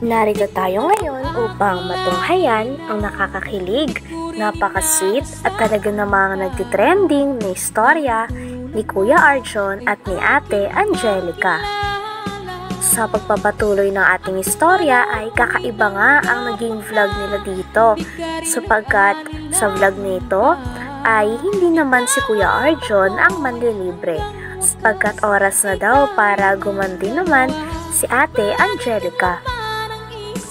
Narito tayo ngayon upang matunghayan ang nakakakilig, napaka-sweet at talaga namang nagtitrending na istorya ni Kuya Arjon at ni Ate Angelica. Sa pagpapatuloy ng ating istorya ay kakaiba nga ang naging vlog nila dito sapagkat sa vlog nito ay hindi naman si Kuya Arjon ang manlilibre sapagkat oras na daw para gumandi naman si Ate Angelica.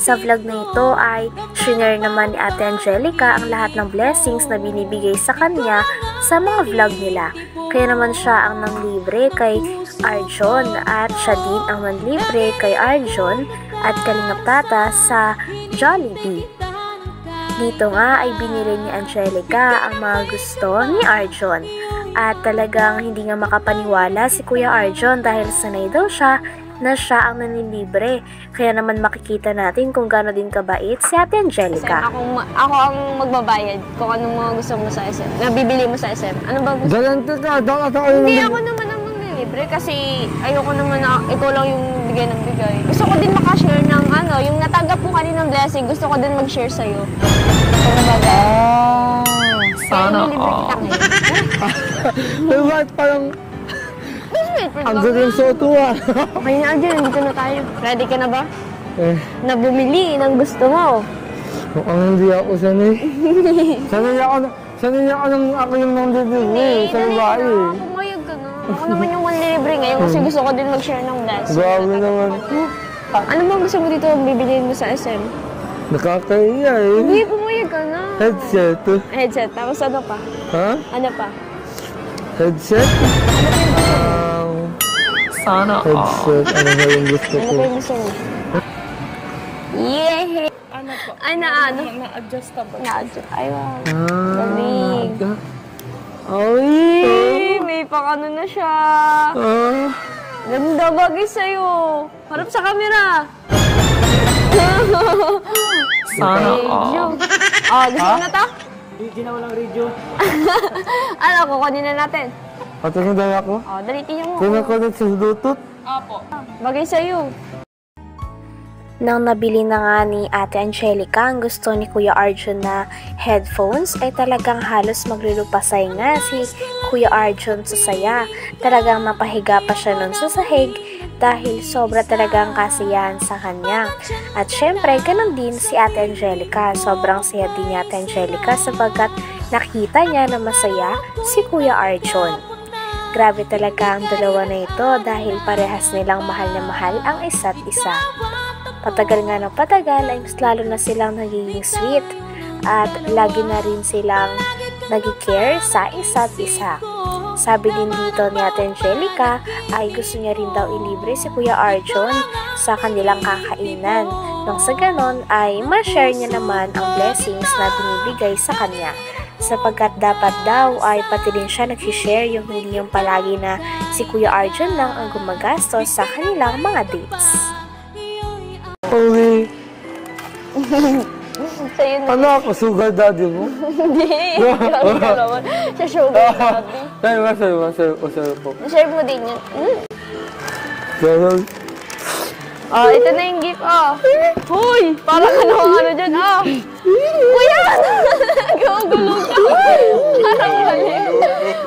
Sa vlog na ito ay shinare naman ni Ate Angelica ang lahat ng blessings na binibigay sa kanya sa mga vlog nila. Kaya naman siya ang nanglibre kay Arjon at siya din ang nanlibre kay Arjon at Kalingap Tata sa Jollibee. Dito nga ay binili ni Angelica ang mga gusto ni Arjon. At talagang hindi nga makapaniwala si Kuya Arjon dahil sanay daw siya na siya ang nanlilibre. Kaya naman makikita natin kung gaano din kabait si Ate Angelica. Ako ang magbabayad kung anong mga gusto mo sa SM. Nabibili mo sa SM. Ano ba gusto mo? Hindi ako naman ang manlilibre kasi ayoko naman na ikaw lang yung bigay ng bigay. Gusto ko din makashare ng ano, yung natanggap mo kaninang blessing, gusto ko din mag-share sa'yo. Kung nabaga. Sana kita ngayon. Pero bakit parang ang galing soto ah. Okay na, Arjon, dito na tayo. Ready ka na ba? Na bumili ng gusto mo. Mukhang hindi ako sanay. Sanay ako ng ako yung nanlilibre sa babae. Pumayag ka na. Ako naman yung manlilibre ngayon kasi gusto ko din mag-share ng blessing. Grabe naman. Ano bang gusto mo dito bibiliin mo sa SM? Nakakahiya eh. Hindi, pumayag ka na. Headset. Headset. Tapos ano pa? Ha? Ano pa? Headset? Sana headset. Ano ba yung gusto Ano ko? pa yung gusto mo? Yeah! Ano po? Ano? Na-adjustable. Na-adjust. Ay, wow. Galing. Galing. Ay! May pang-ano na siya. Ah! Ganda bagay sa'yo. Harap sa camera. Sana Radio. Gusto mo na to? Hindi na walang radio. Ano, kukunin na natin. Patingin dahil ako? Dali, tingnan mo. Kinakonect sa Bluetooth? Apo. Bagay sa'yo. Nang nabili na nga ni Ate Angelica ang gusto ni Kuya Arjon na headphones ay talagang halos maglulupasay nga si Kuya Arjon sa saya. Talagang napahiga pa siya nun sa sahig dahil sobra talagang kasiyahan sa kanya. At syempre, ganun din si Ate Angelica. Sobrang saya din ni Ate Angelica sapagkat nakita niya na masaya si Kuya Arjon. Grabe talaga ang dalawa na ito dahil parehas nilang mahal na mahal ang isa't isa. Patagal nga ng patagal ay mas lalo na silang nagiging sweet at lagi na rin silang nag-care sa isa't isa. Sabi din dito ni Ate Angelica ay gusto niya rin daw ilibre si Kuya Arjon sa kanilang kakainan. Nang sa ganon ay ma-share niya naman ang blessings na binibigay sa kanya. Sapagkat dapat daw ay pati din siya nag-share yung hindi yung palagi na si Kuya Arjon lang ang gumagastos sa kanilang mga dates. Uy! Sa'yo na. Ano ako? Sugar daddy mo? Hindi. Grabe ka naman. Sa sugar daddy. Masaya po. Share mo din yun. Ganun. Ito na yung gift, Hoy! Parang ano dyan, Kuya! Gagulong ka. Parang mali.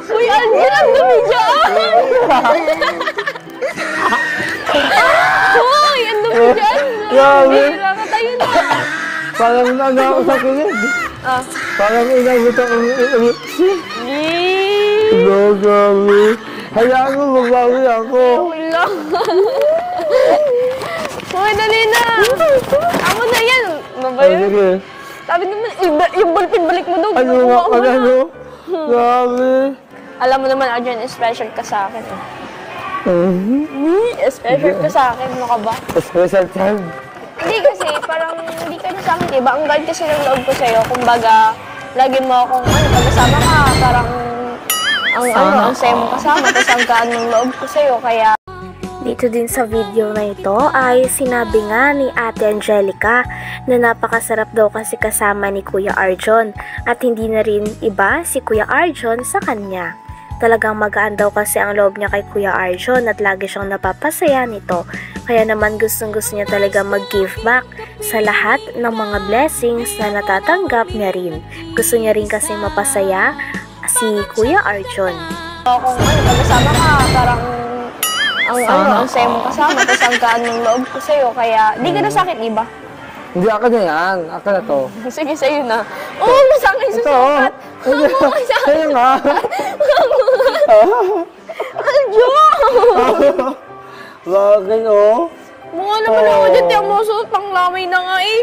Kuya, Angel, ang dumi dyan! Hoy! Ang dumi dyan! Grabe. Kailangan tayo na. Parang ano ako sa kulit. Parang inabot ako ng ulit. Grabe. Hayaan mo, magbawi ako. Wala. Hoy, dali na! Ako na yan! Mabayo? Sige. Sabi naman, yung balik mo daw. Ano nga ka na, no? Grabe. Alam mo naman, Arjon, special ka sa akin. Special ka sa akin, ano ka ba? Special child. Hindi kasi, parang hindi ka na sa akin, diba? Ang guard kasi ng loob ko sa'yo. Kumbaga, lagi mo akong, pag-kasama ka, parang, ang sayo mo kasama, tapos ang gaan ng loob ko sa'yo, kaya... Dito din sa video na ito ay sinabi nga ni Ate Angelica na napakasarap daw kasi kasama ni Kuya Arjon at hindi na rin iba si Kuya Arjon sa kanya. Talagang magaan daw kasi ang loob niya kay Kuya Arjon at lagi siyang napapasaya nito. Kaya naman gustong-gusto niya talaga mag-give back sa lahat ng mga blessings na natatanggap niya rin. Gusto niya rin kasi mapasaya si Kuya Arjon. Kung pag-kasama ka, parang ang saya mong kasama, tapos ang gaan ng loob ko sa'yo, kaya di ka nasakit, di ba? Hindi, akin na yan. Akin na to. Sige, sa'yo na. Oo, masakit Ito. susukat. Sa'yo nga. Aljo! Bakit, oh? Mukha naman ako dyan, yung musuot, pang lamay na nga eh.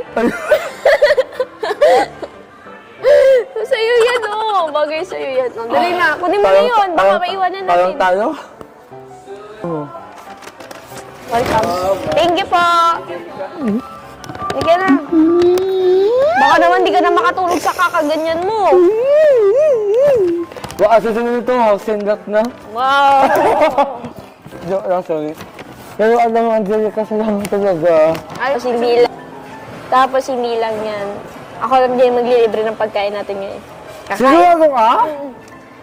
Sa'yo yan, oh. Bagay sa'yo yan. Oh, dali na, kunin mo na yun. Baka maiwanan natin. Parang tayo? Oo. Welcome. Thank you po. Sige na. Baka naman di ka na makatulog sa kakaganyan mo. Baka susunod ito, house and lot na. Wow. Joke lang, sorry. Pero alam mo, Angelica, salamat talaga. Tapos hindi lang yan. Ako lang din maglilibre ng pagkain natin ngayon. Sigurado ka?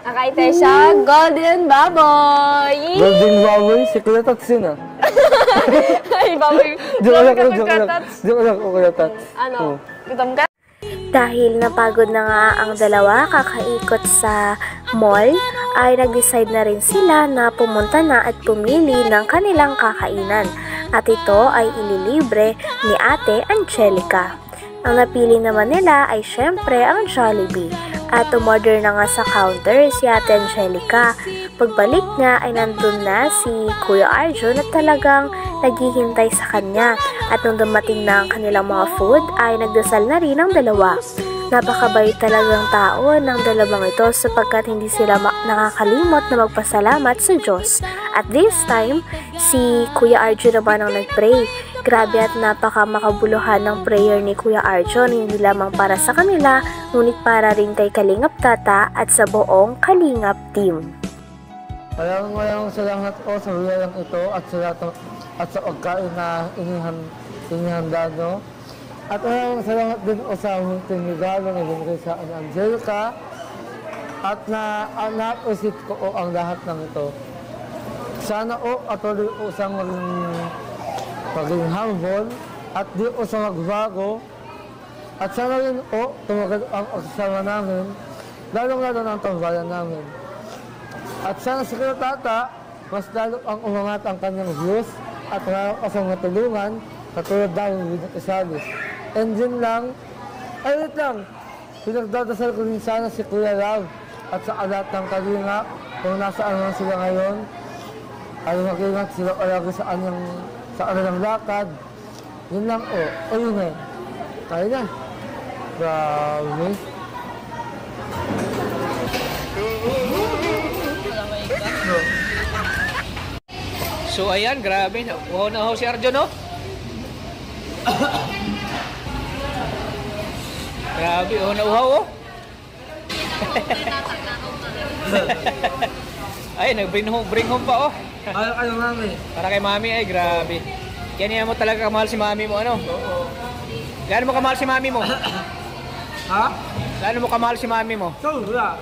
Kakain tayo sa Golden Baboy! Golden Baboy? Si Kuya Tats yun, ah. Ay, baboy. Joke lang, Joke joke ka, lang. Tats. Joke lang, Kuya Tats. Ano? Gutom ka? Dahil napagod na nga ang dalawa kakaikot sa mall, ay nag-decide na rin sila na pumunta na at pumili ng kanilang kakainan. At ito ay ililibre ni Ate Angelica. Ang napili naman nila ay syempre ang Jollibee. At umorder na nga sa counter si Ate Angelica. Pagbalik niya ay nandun na si Kuya Arjon at talagang naghihintay sa kanya. At nung dumating na ang kanilang mga food ay nagdasal na rin ang dalawa. Napakabait talagang tao ng dalawang ito sapagkat hindi sila nakakalimot na magpasalamat sa Diyos. At this time, si Kuya Arjon naman ang nagpray. Grabe at napaka makabuluhan ng prayer ni Kuya Arjon, hindi lamang para sa kanila, ngunit para rin kay Kalingap Tata at sa buong Kalingap team. Maraming salamat po sa wilayang ito at sa pagkain na inihanda nyo. At maraming salamat din po sa munting regalo na binigay sa Angelica at na-appreciate ko po ang lahat ng ito. Sana po patuloy po siyang maging humble at di po siya magbago. At sana rin po tumagal ang pagsasama namin, lalong-lalo ng tambayan namin. At sana si Kuya Tata, mas lalo ang umangat ang kanyang views at marami pa siyang matulungan katulad namin with Isalis. And yun lang, ay wait lang, pinagdadasal ko rin sana si Kuya Love at sa lahat ng Kalingap kung nasaan man sila ngayon, ay mag-ingat sila palagi sa kanilang lakad. Yun lang o, ayun eh. Kaya na. Grabe. So ayan, grabe. Uhaw na uhaw si Arjon, no? Grabe, uhaw na uhaw, oh. Ay, nag-bring home pa, oh. Ayaw, mami. Para kay mami, ay grabe. Kaya mo talaga kamahal si mami mo, ano? Oo. Gaano mo kamahal si mami mo? Ha? Gaano mo kamahal si mami mo? Sobra.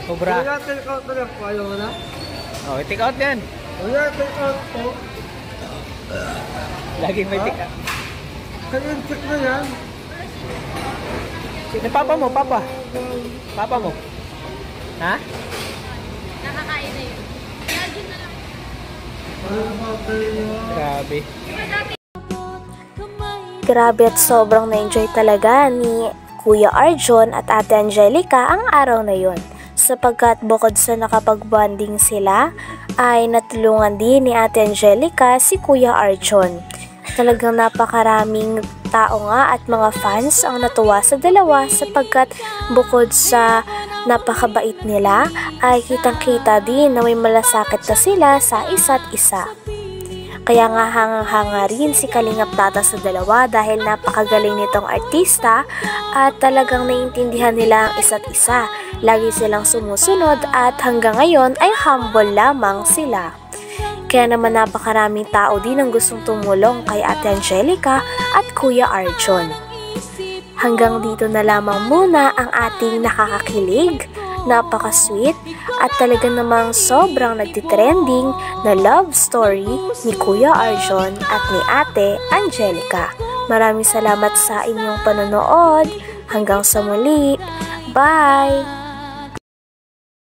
Sobra. Kaya take out na lang po, ayaw mo na? Oh, take out yan. Kaya take out po. Laging may take out. Kaya check na yan. Sino papa mo, papa? Papa mo? Ha? Nakakain na yun. Grabe. Grabe at sobrang na-enjoy talaga ni Kuya Arjon at Ate Angelica ang araw na yun. Sapagkat bukod sa nakapag-bonding sila, ay natulungan din ni Ate Angelica si Kuya Arjon. Talagang napakaraming tao nga at mga fans ang natuwa sa dalawa sapagkat bukod sa napakabait nila ay kitang-kita din na may malasakit na sila sa isa't isa. Kaya nga hangang-hanga rin si Kalingap Tata sa dalawa dahil napakagaling nitong artista at talagang naiintindihan nila ang isa't isa. Lagi silang sumusunod at hanggang ngayon ay humble lamang sila. Kaya naman napakaraming tao din ang gustong tumulong kay Ate Angelica at Kuya Arjon. Hanggang dito na lamang muna ang ating nakakakilig, napaka-sweet at talaga namang sobrang nagtitrending na love story ni Kuya Arjon at ni Ate Angelica. Maraming salamat sa inyong panonood. Hanggang sa muli. Bye!